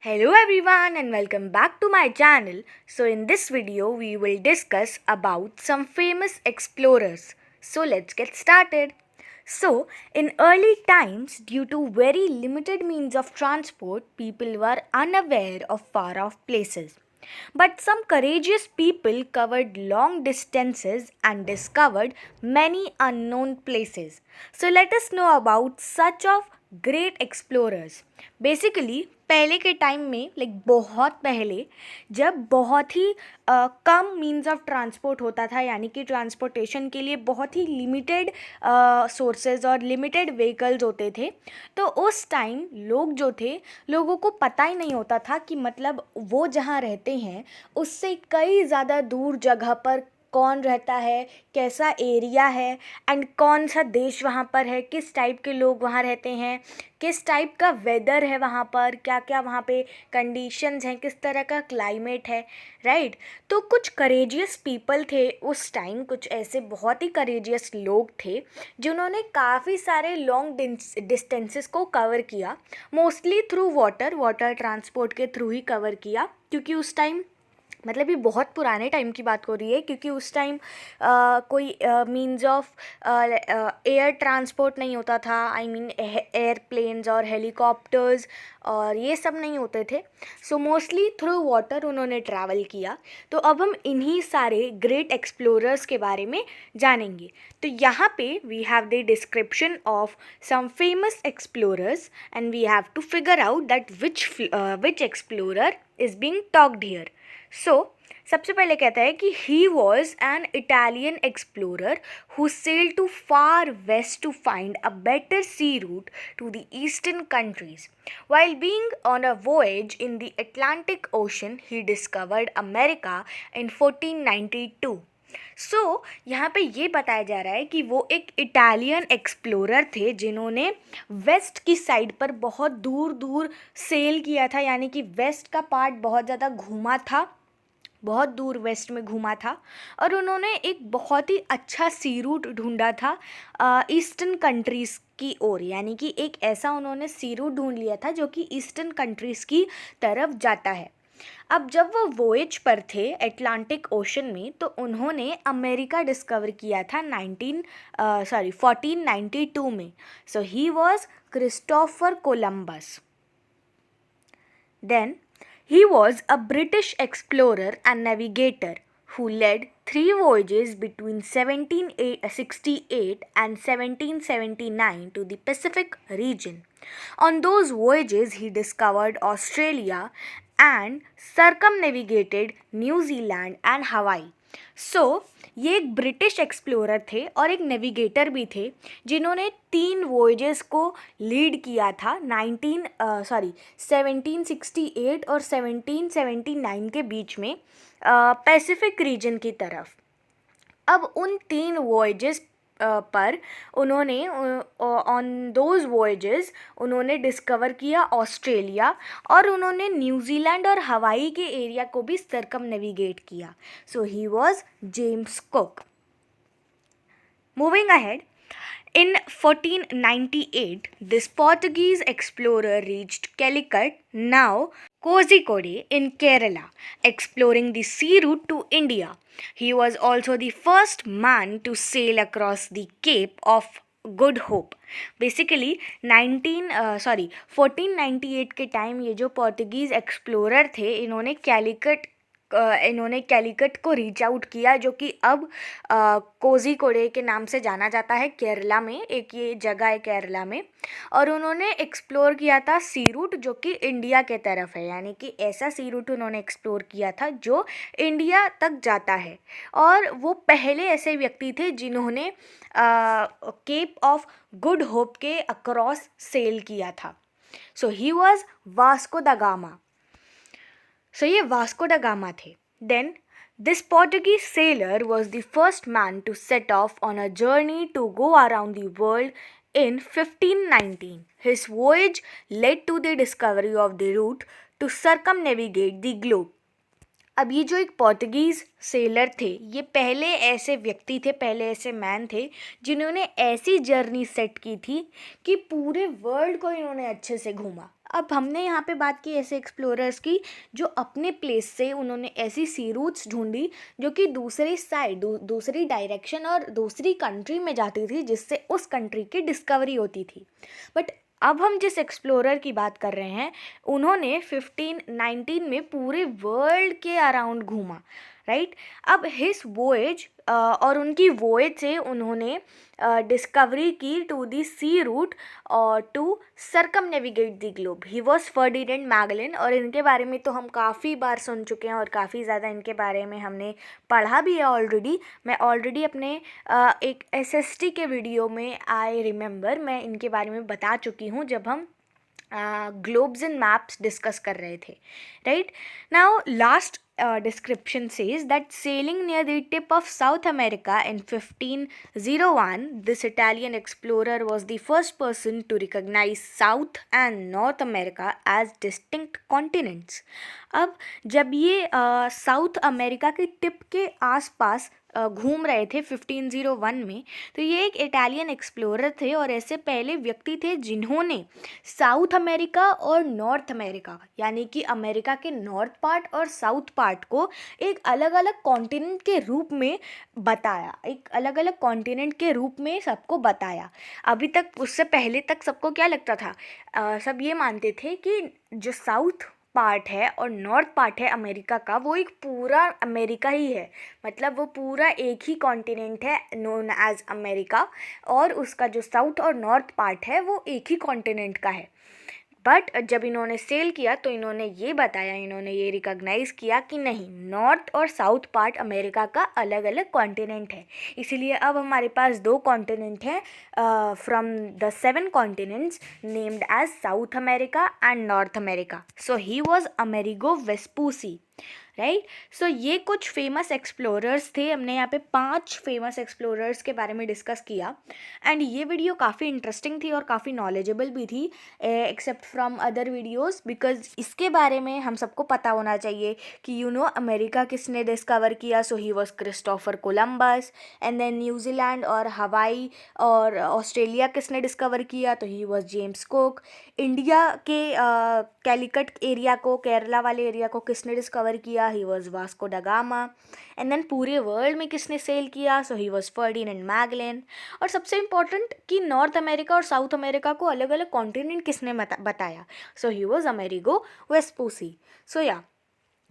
Hello everyone and welcome back to my channel. So in this video we will discuss about some famous explorers. So let's get started. So in early times, due to very limited means of transport, people were unaware of far off places. But some courageous people covered long distances and discovered many unknown places. So let us know about such of great explorers. Basically पहले के time में बहुत पहले जब बहुत ही come means of transport होता था, यानी कि ट्रांसपोर्टेशन के लिए बहुत ही लिमिटेड सोर्सेज और लिमिटेड व्हीकल्स होते थे, तो उस टाइम लोगों को पता ही नहीं होता था कि मतलब वो जहाँ रहते हैं उससे कई ज़्यादा दूर जगह पर कौन रहता है, कैसा एरिया है एंड कौन सा देश वहाँ पर है, किस टाइप के लोग वहाँ रहते हैं, किस टाइप का वेदर है वहाँ पर, क्या क्या वहाँ पे कंडीशंस हैं, किस तरह का क्लाइमेट है, राइट. तो कुछ करेजियस पीपल थे उस टाइम, कुछ ऐसे बहुत ही करेजियस लोग थे जिन्होंने काफ़ी सारे लॉन्ग डिस्टेंसेस को कवर किया, मोस्टली थ्रू वाटर ट्रांसपोर्ट के थ्रू ही कवर किया. क्योंकि उस टाइम मतलब ये बहुत पुराने टाइम की बात हो रही है, क्योंकि उस टाइम कोई मीन्स ऑफ एयर ट्रांसपोर्ट नहीं होता था. आई मीन एयरप्लेन्स और हेलीकॉप्टर्स और ये सब नहीं होते थे. सो मोस्टली थ्रू वाटर उन्होंने ट्रैवल किया. तो अब हम इन्हीं सारे ग्रेट एक्सप्लोरर्स के बारे में जानेंगे. तो यहाँ पे we have the description of some famous explorers and we have to figure out that which explorer is being talked here. So सबसे पहले कहता है कि he was an Italian explorer who sailed too far west to find a better sea route to the eastern countries. While being on a voyage in the Atlantic Ocean, he discovered America in 1492. सो यहाँ पे ये बताया जा रहा है कि वो एक इटालियन एक्सप्लोरर थे जिन्होंने वेस्ट की साइड पर बहुत दूर दूर सेल किया था, यानी कि वेस्ट का पार्ट बहुत ज़्यादा घूमा था, बहुत दूर वेस्ट में घूमा था, और उन्होंने एक बहुत ही अच्छा सी रूट ढूंढा था ईस्टर्न कंट्रीज़ की ओर, यानी कि एक ऐसा उन्होंने सी रूट ढूंढ लिया था जो कि ईस्टर्न कंट्रीज़ की तरफ जाता है. अब जब वो वोएज पर थे एटलांटिक ओशन में, तो उन्होंने अमेरिका डिस्कवर किया था 1492 में. So he was Christopher Columbus. Then he was a British explorer and navigator who led 3 voyages between 1768 and 1779 to the Pacific region. On those voyages, he discovered Australia and circumnavigated New Zealand and Hawaii. ये एक British explorer थे और एक navigator भी थे जिन्होंने 3 voyages को lead किया था 1768 और 1779 के बीच में पैसिफिक रीजन की तरफ. अब उन 3 वॉयजेस पर उन्होंने ऑन दोज वॉयजेस उन्होंने डिस्कवर किया ऑस्ट्रेलिया, और उन्होंने न्यूजीलैंड और हवाई के एरिया को भी सर्कमनेविगेट किया. So he was James Cook. Moving ahead, in 1498, this Portuguese explorer reached Calicut, now Kozhikode in Kerala, exploring the sea route to India. He was also the first man to sail across the Cape of Good Hope. Basically 1498 के time ये जो Portuguese explorer थे, इन्होंने कैलिकट को reach out किया, जो कि अब कोझिकोडे के नाम से जाना जाता है केरला में. एक ये जगह है केरला में, और उन्होंने एक्सप्लोर किया था सी रूट जो कि इंडिया के तरफ है, यानी कि ऐसा सी रूट उन्होंने एक्सप्लोर किया था जो इंडिया तक जाता है. और वो पहले ऐसे व्यक्ति थे जिन्होंने केप ऑफ गुड होप के अक्रॉस सेल किया था. So he was Vasco da Gama. So ये वास्को ड गामा थे. Then this Portuguese sailor was the first man to set off on a journey to go around the world in 1519. His voyage led to the discovery of the route to circumnavigate the globe. अब ये जो एक Portuguese seller थे, ये पहले ऐसे व्यक्ति थे, पहले ऐसे मैन थे जिन्होंने ऐसी जर्नी सेट की थी कि पूरे वर्ल्ड को इन्होंने अच्छे से घूमा. अब हमने यहाँ पे बात की ऐसे एक्सप्लोरर्स की जो अपने प्लेस से उन्होंने ऐसी सी रूट्स ढूंढी जो कि दूसरी साइड दूसरी डायरेक्शन और दूसरी कंट्री में जाती थी, जिससे उस कंट्री की डिस्कवरी होती थी। बट अब हम जिस एक्सप्लोरर की बात कर रहे हैं, उन्होंने 1519 में पूरे वर्ल्ड के अराउंड घूमा, राइट। अब हिज वोएज और उनकी वोएज से उन्होंने डिस्कवरी की टू दी सी रूट और to circumnavigate the globe. He was Ferdinand Magellan, और इनके बारे में तो हम काफ़ी बार सुन चुके हैं और काफ़ी ज़्यादा इनके बारे में हमने पढ़ा भी है ऑलरेडी। मैं ऑलरेडी अपने एक एसएसटी के वीडियो में आई रिमेंबर मैं इनके बारे में बता चुकी हूँ, जब हम ग्लोब्स एंड मैप्स डिस्कस कर रहे थे, right. Now last description says that sailing near the tip of South America in 1501, this Italian explorer was the first person to recognize South and North America as distinct continents. अब जब ये south America के tip के आसपास घूम रहे थे 1501 में, तो ये एक इटालियन एक्सप्लोरर थे और ऐसे पहले व्यक्ति थे जिन्होंने साउथ अमेरिका और नॉर्थ अमेरिका, यानी कि अमेरिका के नॉर्थ पार्ट और साउथ पार्ट को एक अलग अलग कॉन्टिनेंट के रूप में बताया, एक अलग अलग कॉन्टिनेंट के रूप में सबको बताया। अभी तक, उससे पहले तक सबको क्या लगता था, सब ये मानते थे कि जो साउथ पार्ट है और नॉर्थ पार्ट है अमेरिका का, वो एक पूरा अमेरिका ही है, मतलब वो पूरा एक ही कॉन्टिनेंट है नोन एज अमेरिका, और उसका जो साउथ और नॉर्थ पार्ट है वो एक ही कॉन्टिनेंट का है। बट जब इन्होंने सेल किया तो इन्होंने ये बताया, इन्होंने ये रिकॉग्नाइज़ किया कि नहीं, नॉर्थ और साउथ पार्ट अमेरिका का अलग अलग कॉन्टिनेंट है। इसीलिए अब हमारे पास 2 कॉन्टिनेंट हैं from the 7 continents named as South America and North America. So he was Amerigo Vespucci, right. So ये कुछ फेमस एक्सप्लोरर्स थे, हमने यहाँ पे 5 फेमस एक्सप्लोरर्स के बारे में डिस्कस किया। एंड ये वीडियो काफ़ी इंटरेस्टिंग थी और काफ़ी नॉलेजेबल भी थी, except from other videos, because इसके बारे में हम सबको पता होना चाहिए कि अमेरिका किसने डिस्कवर किया। So he was Christopher Columbus. And then New Zealand और हवाई और ऑस्ट्रेलिया किसने डिस्कवर किया, तो he was James Cook. India के कैलिकट एरिया को, केरला वाले एरिया को किसने डिस्कवर किया, ही was Vasco da gamma. And then पूरे वर्ल्ड में किसने सेल किया, so he was Ferdinand Magellan. और सबसे इम्पॉर्टेंट कि नॉर्थ अमेरिका और साउथ अमेरिका को अलग अलग कॉन्टिनेंट किसने बताया, सो ही वॉज अमेरिगो वेस्पूसी। सो या,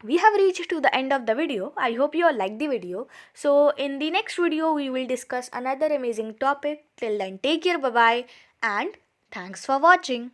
we have reached to the end of the video. I hope you all liked the video. So in the next video we will discuss another amazing topic. Till then, take care, bye bye, and thanks for watching.